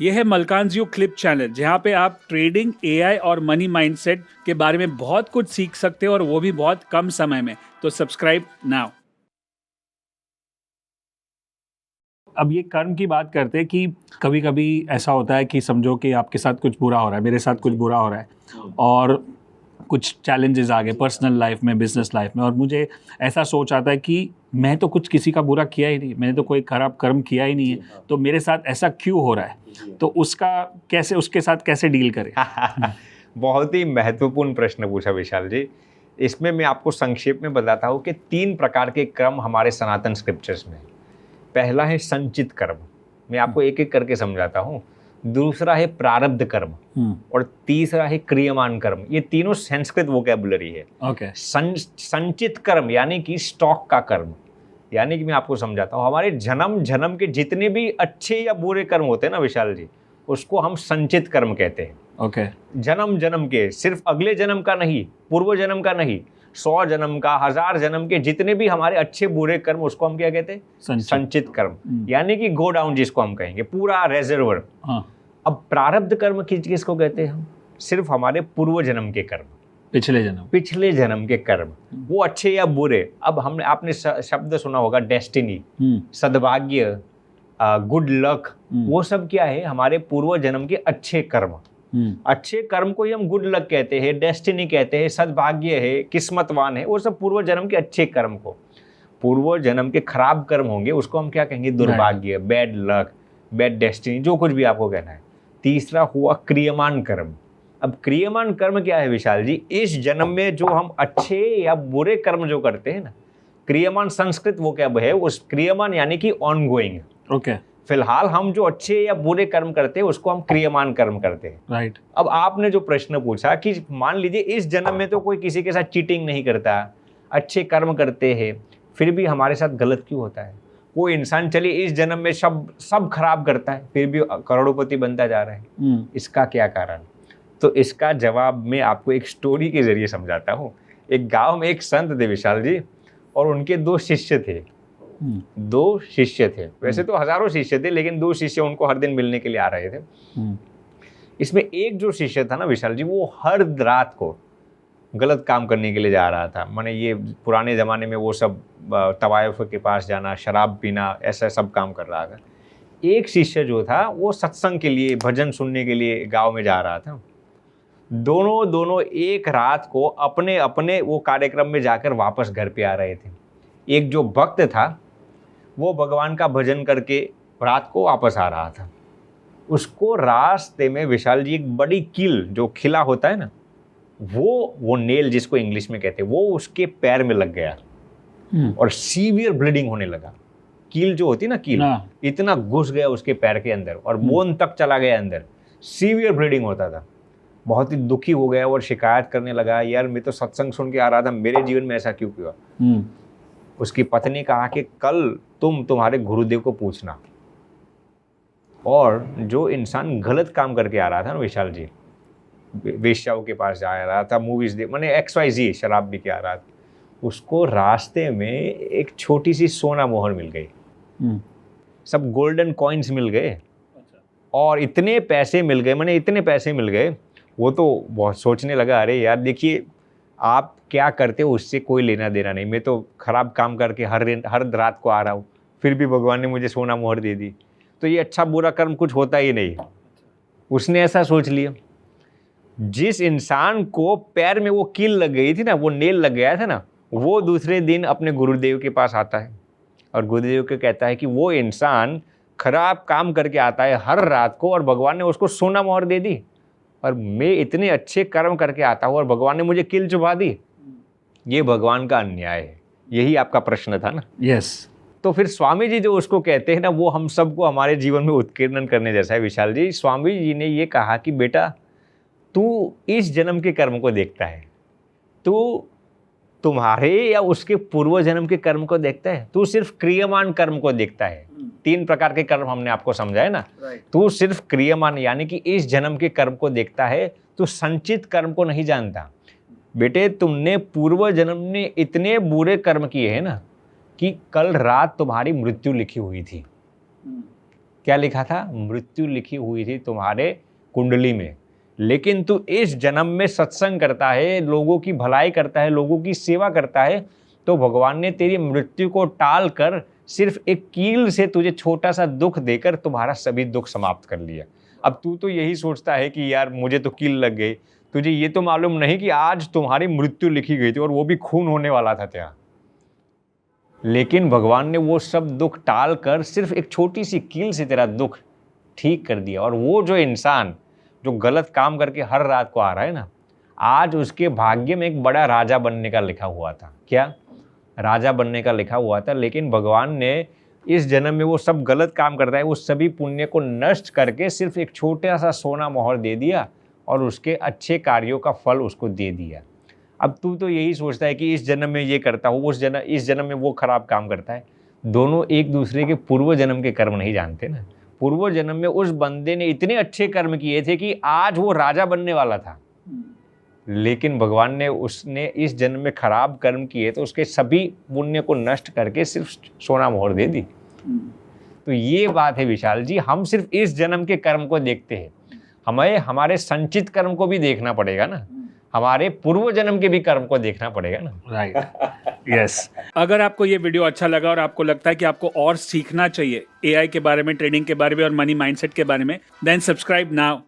ये है मलकानज़ clip channel, जहाँ पे आप ट्रेडिंग, एआई और मनी माइंडसेट के बारे में बहुत कुछ सीख सकते हो और वो भी बहुत कम समय में। तो सब्सक्राइब नाउ। अब ये कर्म की बात करते हैं कि कभी कभी ऐसा होता है कि समझो कि आपके साथ कुछ बुरा हो रहा है, मेरे साथ कुछ बुरा हो रहा है और कुछ चैलेंजेस आ गए पर्सनल लाइफ में, बिजनेस लाइफ में, और मुझे ऐसा सोच आता है कि मैं तो कुछ किसी का बुरा किया ही नहीं, मैंने तो कोई खराब कर्म किया ही नहीं है, तो मेरे साथ ऐसा क्यों हो रहा है? तो उसके साथ कैसे डील करें? बहुत ही महत्वपूर्ण प्रश्न पूछा विशाल जी। इसमें मैं आपको संक्षेप में बताता हूँ कि 3 प्रकार के कर्म हमारे सनातन स्क्रिप्चर्स में। पहला है संचित कर्म, मैं आपको एक एक करके समझाता हूँ। दूसरा है प्रारब्ध कर्म और तीसरा है क्रियमान कर्म। ये तीनों संस्कृत वोकैबुलरी है। संचित कर्म यानी कि स्टॉक का कर्म, यानी कि मैं आपको समझाता हूँ, हमारे जन्म जन्म के जितने भी अच्छे या बुरे कर्म होते हैं ना विशाल जी, उसको हम संचित कर्म कहते हैं। जन्म जन्म के, सिर्फ अगले जन्म का नहीं, पूर्व जन्म का नहीं, 100 जन्म का, 1000 जन्म के जितने भी हमारे अच्छे बुरे कर्म, उसको हम क्या कहते हैं? संचित कर्म, यानी कि गो डाउन जिसको हम कहेंगे, पूरा रेजर्वर। अब प्रारब्ध कर्म किसको कहते हैं? हम सिर्फ हमारे पूर्व जन्म के कर्म, पिछले जन्म के कर्म, वो अच्छे या बुरे। अब आपने शब्द सुना होगा डेस्टिनी, सद्भाग्य, गुड लक, वो सब क्या है? हमारे पूर्व जन्म के अच्छे कर्म। अच्छे कर्म को ही हम गुड लक कहते हैं, डेस्टिनी कहते हैं, सद्भाग्य है, किस्मतवान है, वो सब पूर्व जन्म के अच्छे कर्म को। पूर्व जन्म के खराब कर्म होंगे उसको हम क्या कहेंगे? दुर्भाग्य, बैड लक, बैड डेस्टिनी, जो कुछ भी आपको कहना है। तीसरा हुआ क्रियमान कर्म। अब क्रियमान कर्म क्या है विशाल जी? इस जन्म में जो हम अच्छे या बुरे कर्म जो करते हैं ना, क्रियमान संस्कृत वो क्या है? उस क्रियमान यानी कि ऑनगोइंग। फिलहाल हम जो अच्छे या बुरे कर्म करते हैं उसको हम क्रियमान कर्म करते हैं। अब आपने जो प्रश्न पूछा कि मान लीजिए इस जन्म में तो कोई किसी के साथ चीटिंग नहीं करता, अच्छे कर्म करते हैं, फिर भी हमारे साथ गलत क्यों होता है? कोई इंसान चलिए इस जन्म में सब खराब करता है, फिर भी करोड़पति बनता जा रहा है, इसका क्या कारण? तो इसका जवाब मैं आपको एक स्टोरी के जरिए समझाता हूँ। एक गांव में एक संत थे विशाल जी, और उनके 2 शिष्य थे। 2 शिष्य थे, वैसे तो हजारों शिष्य थे, लेकिन 2 शिष्य उनको हर दिन मिलने के लिए आ रहे थे। इसमें एक जो शिष्य था ना विशाल जी, वो हर रात को गलत काम करने के लिए जा रहा था। माने ये पुराने ज़माने में वो सब तवायफ के पास जाना, शराब पीना, ऐसा सब काम कर रहा था। एक शिष्य जो था वो सत्संग के लिए, भजन सुनने के लिए गांव में जा रहा था। दोनों एक रात को अपने अपने वो कार्यक्रम में जाकर वापस घर पे आ रहे थे। एक जो भक्त था वो भगवान का भजन करके रात को वापस आ रहा था। उसको रास्ते में विशाल जी एक बड़ी कील, जो खिला होता है ना, वो नेल जिसको इंग्लिश में कहते हैं, वो उसके पैर में लग गया और सीवियर ब्लीडिंग होने लगा। कील जो होती है ना, कील इतना घुस गया उसके पैर के अंदर और बोन तक चला गया अंदर, सीवियर ब्लीडिंग होता था। बहुत ही दुखी हो गया और शिकायत करने लगा, यार मैं तो सत्संग सुन के आ रहा था, मेरे जीवन में ऐसा क्यों हुआ? उसकी पत्नी कहा कि कल तुम्हारे गुरुदेव को पूछना। और जो इंसान गलत काम करके आ रहा था ना विशाल जी, वेश्याओं के पास जा रहा था, मूवीज देख, मैंने XYZ शराब भी क्या रहा था, उसको रास्ते में एक छोटी सी सोना मोहर मिल गई। सब गोल्डन कॉइन्स मिल गए और इतने पैसे मिल गए, मैंने इतने पैसे मिल गए। वो तो बहुत सोचने लगा, अरे यार देखिए आप क्या करते हो उससे कोई लेना देना नहीं, मैं तो खराब काम करके हर रात को आ रहा हूँ, फिर भी भगवान ने मुझे सोना मोहर दे दी, तो ये अच्छा बुरा कर्म कुछ होता ही नहीं। उसने ऐसा सोच लिया। जिस इंसान को पैर में वो कील लग गई थी ना, वो नेल लग गया था ना, वो दूसरे दिन अपने गुरुदेव के पास आता है और गुरुदेव को कहता है कि वो इंसान खराब काम करके आता है हर रात को और भगवान ने उसको सोना मोहर दे दी, और मैं इतने अच्छे कर्म करके आता हूँ और भगवान ने मुझे कील चुभा दी। ये भगवान का अन्याय है। यही आपका प्रश्न था ना? यस। तो फिर स्वामी जी जो उसको कहते हैं ना, वो हम सबको हमारे जीवन में उत्कीर्णन करने जैसा है विशाल जी। स्वामी जी ने ये कहा कि बेटा तू इस जन्म के कर्म को देखता है, तू तुम्हारे या उसके पूर्व जन्म के कर्म को देखता है, तू सिर्फ क्रियमान कर्म को देखता है। 3 प्रकार के कर्म हमने आपको समझाए ना, तू सिर्फ क्रियमान यानी कि इस जन्म के कर्म को देखता है, तू संचित कर्म को नहीं जानता। बेटे तुमने पूर्व जन्म में इतने बुरे कर्म किए हैं ना कि कल रात तुम्हारी मृत्यु लिखी हुई थी। क्या लिखा था? मृत्यु लिखी हुई थी तुम्हारे कुंडली में, लेकिन तू इस जन्म में सत्संग करता है, लोगों की भलाई करता है, लोगों की सेवा करता है, तो भगवान ने तेरी मृत्यु को टाल कर सिर्फ एक कील से तुझे छोटा सा दुख देकर तुम्हारा सभी दुख समाप्त कर लिया। अब तू तो यही सोचता है कि यार मुझे तो कील लग गई, तुझे ये तो मालूम नहीं कि आज तुम्हारी मृत्यु लिखी गई थी और वो भी खून होने वाला था तेरा। लेकिन भगवान ने वो सब दुख टाल कर सिर्फ एक छोटी सी कील से तेरा दुख ठीक कर दिया। और वो जो इंसान जो गलत काम करके हर रात को आ रहा है ना, आज उसके भाग्य में एक बड़ा राजा बनने का लिखा हुआ था। क्या? राजा बनने का लिखा हुआ था, लेकिन भगवान ने इस जन्म में वो सब गलत काम करता है, वो सभी पुण्य को नष्ट करके सिर्फ एक छोटा सा सोना मोहर दे दिया और उसके अच्छे कार्यों का फल उसको दे दिया। अब तू तो यही सोचता है कि इस जन्म में ये करता हूँ, इस जन्म में वो खराब काम करता है। दोनों एक दूसरे के पूर्व जन्म के कर्म नहीं जानते ना। पूर्व जन्म में उस बंदे ने इतने अच्छे कर्म किए थे कि आज वो राजा बनने वाला था, लेकिन भगवान ने उसने इस जन्म में खराब कर्म किए तो उसके सभी पुण्य को नष्ट करके सिर्फ सोना मोहर दे दी। तो ये बात है विशाल जी, हम सिर्फ इस जन्म के कर्म को देखते हैं, हमें हमारे संचित कर्म को भी देखना पड़ेगा ना, हमारे पूर्व जन्म के भी कर्म को देखना पड़ेगा ना। Right, yes. अगर आपको ये वीडियो अच्छा लगा और आपको लगता है कि आपको और सीखना चाहिए एआई के बारे में, ट्रेडिंग के बारे में और मनी माइंडसेट के बारे में, देन सब्सक्राइब नाउ